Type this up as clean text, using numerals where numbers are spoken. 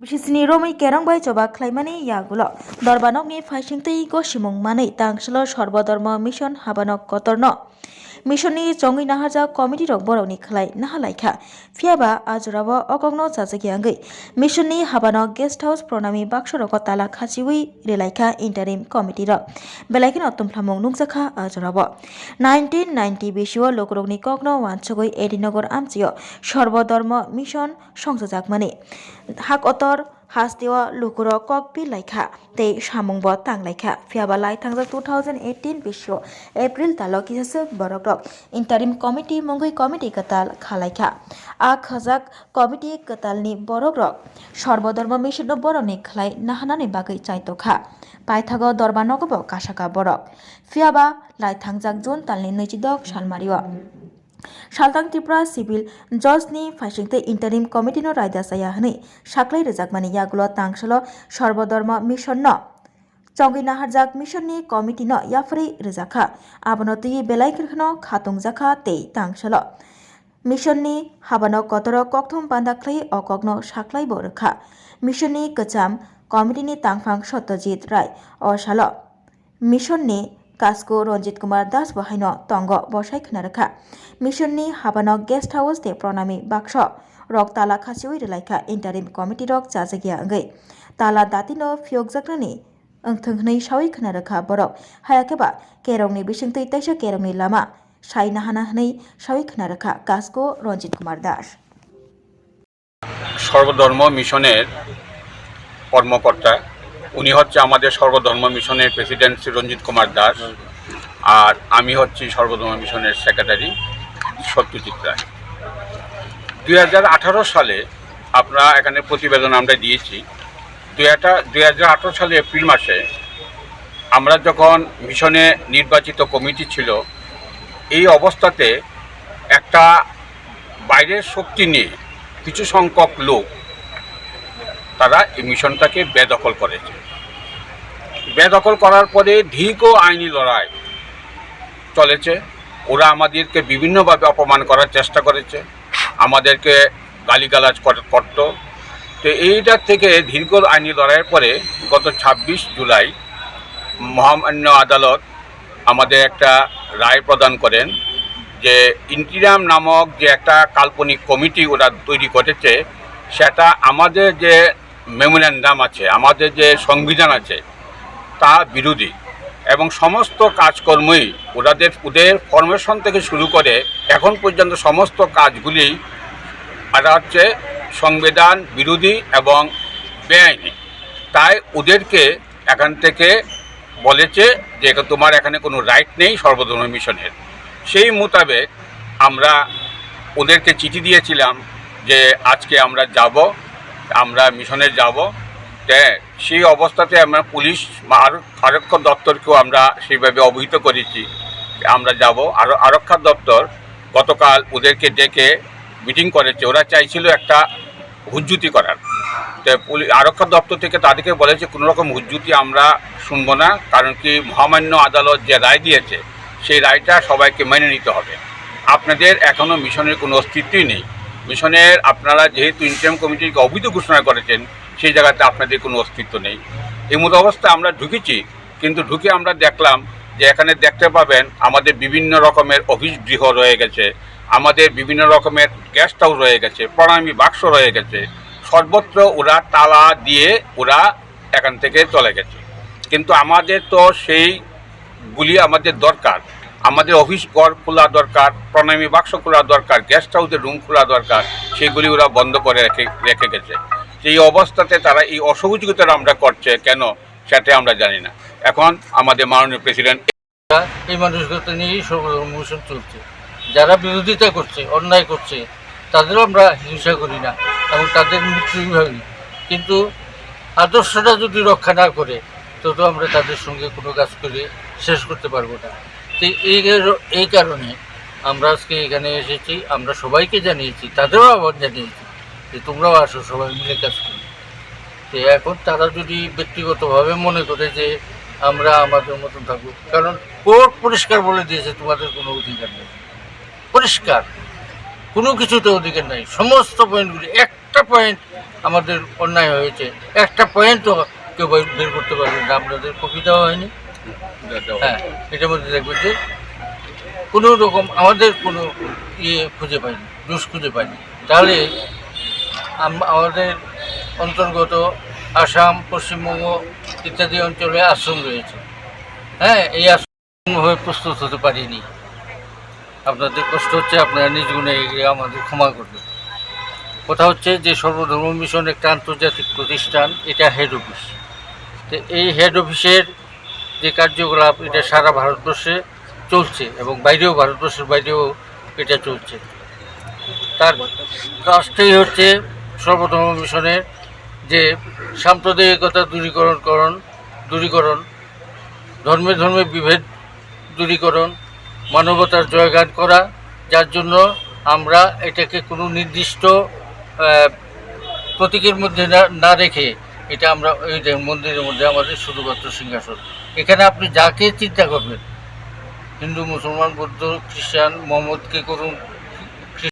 Sini Romi kerang bai coba klaimani yagulo. Dorbanok ni faising tei go simung mani tangselo sorbodorma mission habanok kotorno. Mission ni chongi nahaja committee rok borok ni khlai nahalaikha. Fiaba ajurabo okogno chachaki angai. Mission ni habanok guest house pronami baksoroko tala khachiwi relaikha interim committee rok. Belaikin otumphlamung nukjakha ajurabo. 1990 bisio lokrok ni kokno wanchogoi edinogor amchio sorbodorma mission songsojak mani. Hak otor hastiwa lukuro kokpi laikha tei samungbo tanglaikha fiaba lai tangjak 2018 bisyo April talo kisase borok interim committee mongoi committee katal khalaikha a khajak committee katalni borok rok sorbodorma mission no borokni khlai nahanani bagai chaitokha paithago dorbanogbo kasaka borok fiaba lai tangjak June talni 22 salmario Saltang Tripura Civil Judge ni faisingte interim committee no raida saya hani saklai rejakmani yagulo tangsalo sorbodorma mission no chongi naharjak mission ni committee no yafri rejakha abono tui belai kirkhno khatung jakha tei tangsalo mission ni habano kotoro kokthum panda khlai okokno saklai bo rekha mission ni kacham committee ni tangphang Satyajit Rai o salo mission ni Kasko Ranjit Kumar Das Bahaino Tongo Bosai Knarakha Mission ni Habano Guest House te Pronami Baksho Rok Tala Khasiwi Relaika Interim Committee Rok Chajagia Angai Tala Datino Fyokjaknani Angthangnei Sawi Knarakha Borok Hayakeba Kerongni Bisingtui Taisa Kerongni Lama Sai Nahana Hnei Sawi Knarakha Kasko Ranjit Kumar Das সর্বধর্ম মিশনের কর্মকর্তা উনি হচ্ছে আমাদের সর্বধর্ম মিশনের president Shri Ranjit Kumar Das আর আমি হচ্ছি সর্বধর্ম মিশনের সেক্রেটারি সত্যজিৎ রায় 2018 সালে আপনারা এখানে প্রতিবেদন আমরা দিয়েছি 2018 সালে এপ্রিল মাসে আমরা যখন মিশনে নির্বাচিত কমিটি ছিল এই অবস্থাতে একটা বাইরের শক্তি নিয়ে কিছু সংখ্যক লোক তারা এই মিশনটাকে বেদখল করেছে বেদখল করার পরে দীর্ঘ আইনি লড়াই চলেছে ওরা আমাদেরকে বিভিন্নভাবে অপমান করার চেষ্টা করেছে আমাদেরকে গালিগালাজ করত তো এইটার থেকে দীর্ঘ আইনি লড়াইয়ের পরে গত 26 জুলাই মহামান্য আদালত আমাদের একটা রায় প্রদান করেন যে ইন্টিরাম নামক যে একটা কাল্পনিক কমিটি ওরা তৈরি করেছে সেটা আমাদের যে মেমোরেন্ডাম আছে আমাদের যে সংবিধান আছে তা বিরোধী এবং সমস্ত কাজকর্মই ওদের ফরমেশন থেকে শুরু করে এখন পর্যন্ত সমস্ত কাজগুলি এটা হচ্ছে সংবিধান বিরোধী এবং বেআইনি তাই ওদেরকে এখান থেকে বলেছে যে তোমার এখানে কোনো রাইট নেই সর্বধর্ম মিশনের সেই মোতাবেক আমরা ওদেরকে চিঠি দিয়েছিলাম যে আজকে আমরা মিশনে যাব সেই অবস্থাতে আমরা পুলিশ বা আরক্ষা দপ্তরকেও আমরা সেইভাবে অবহিত করেছি আমরা যাব আর আরক্ষা দপ্তর গতকাল ওদেরকে ডেকে মিটিং করেছে ওরা চাইছিল একটা হুজ্জুতি করার তো আরক্ষা দপ্তর থেকে তাদেরকে বলেছে কোনো রকম হুজ্জুতি আমরা শুনবো না কারণ কি মহামান্য আদালত যে রায় দিয়েছে সেই রায়টা সবাইকে মেনে নিতে হবে আপনাদের এখনও মিশনের কোনো অস্তিত্বই নেই মিশনের আপনারা যেহেতু ইন্টারিম কমিটিকে অবৈধ ঘোষণা করেছেন সেই জায়গাতে আপনাদের কোনো অস্তিত্ব নেই এই মতো অবস্থায় আমরা ঢুকেছি কিন্তু ঢুকে আমরা দেখলাম যে এখানে দেখতে পাবেন আমাদের বিভিন্ন রকমের অফিস গৃহ রয়ে গেছে আমাদের বিভিন্ন রকমের গেস্ট হাউস রয়ে গেছে প্রণামী বাক্স রয়ে গেছে সর্বত্র ওরা তালা দিয়ে ওরা এখান থেকে চলে গেছে কিন্তু আমাদের তো সেইগুলি আমাদের দরকার আমাদের অফিস ঘর খোলা দরকার প্রণামী বাক্স খোলা দরকার গেস্ট হাউসের রুম খোলা দরকার সেগুলি ওরা বন্ধ করে রেখে গেছে এই অবস্থাতে তারা এই অসহযোগিতা আমরা করছে কেন সেটা আমরা জানি না এখন আমাদের মাননীয় প্রেসিডেন্ট এই মানুষগুলো নিয়েই সর্বধর্ম মিশন চলছে যারা বিরোধিতা করছে অন্যায় করছে তাদেরও আমরা হিংসা করি না এবং তাদের মৃত্যুই ভাবি কিন্তু আদর্শটা যদি রক্ষা না করে তো আমরা তাদের সঙ্গে কোনো কাজ করে শেষ করতে পারবো না তো এই কারণে আমরা আজকে এখানে এসেছি আমরা সবাইকে জানিয়েছি তাদেরও আহ্বান জানিয়েছি যে তোমরাও আসো সবাই মিলে কাজ করি তো এখন তারা যদি ব্যক্তিগতভাবে মনে করে যে আমরা আমাদের মতন থাকবো কারণ কোর্ট পরিষ্কার বলে দিয়েছে তোমাদের কোনো অধিকার নেই পরিষ্কার কোনো কিছুতে অধিকার নেই সমস্ত পয়েন্টগুলি একটা পয়েন্ট আমাদের অন্যায় হয়েছে, একটা পয়েন্টও কেউ বের করতে পারবে না, আপনাদের কপি দেওয়া হয়নি। হ্যাঁ, এটার মধ্যে দেখবেন যে কোনো রকম আমাদের কোনো খুঁজে পাইনি, দোষ খুঁজে পাইনি। তাহলে আমাদের অন্তর্গত আসাম, পশ্চিমবঙ্গ ইত্যাদি অঞ্চলে আশ্রম রয়েছে। হ্যাঁ, এই আশ্রম হয়ে প্রস্তুত হতে পারিনি। আপনাদের কষ্ট হচ্ছে, আপনারা নিজ গুণে এগিয়ে আমাদের ক্ষমা করবেন। কথা হচ্ছে যে সর্বধর্ম মিশন একটা আন্তর্জাতিক প্রতিষ্ঠান, এটা হেড অফিস। তো এই হেড অফিসের যে কার্যকলাপ এটা সারা ভারতবর্ষে চলছে এবং ভারতবর্ষের বাইরেও এটা চলছে। তার কাজটাই হচ্ছে সর্বধর্ম মিশনের যে সাম্প্রদায়িকতা দূরীকরণ, ধর্মে ধর্মে বিভেদ দূরীকরণ, মানবতার জয়গান করা, যার জন্য আমরা এটাকে কোনো নির্দিষ্ট প্রতীকের মধ্যে না রেখে এটা আমরা ওই মন্দিরের মধ্যে আমাদের শুধুমাত্র সিংহাসন। এখানে আপনি যাকে চিন্তা করবেন, হিন্দু, মুসলমান, বৌদ্ধ, খ্রিস্টান, মোহাম্মদকে করুন,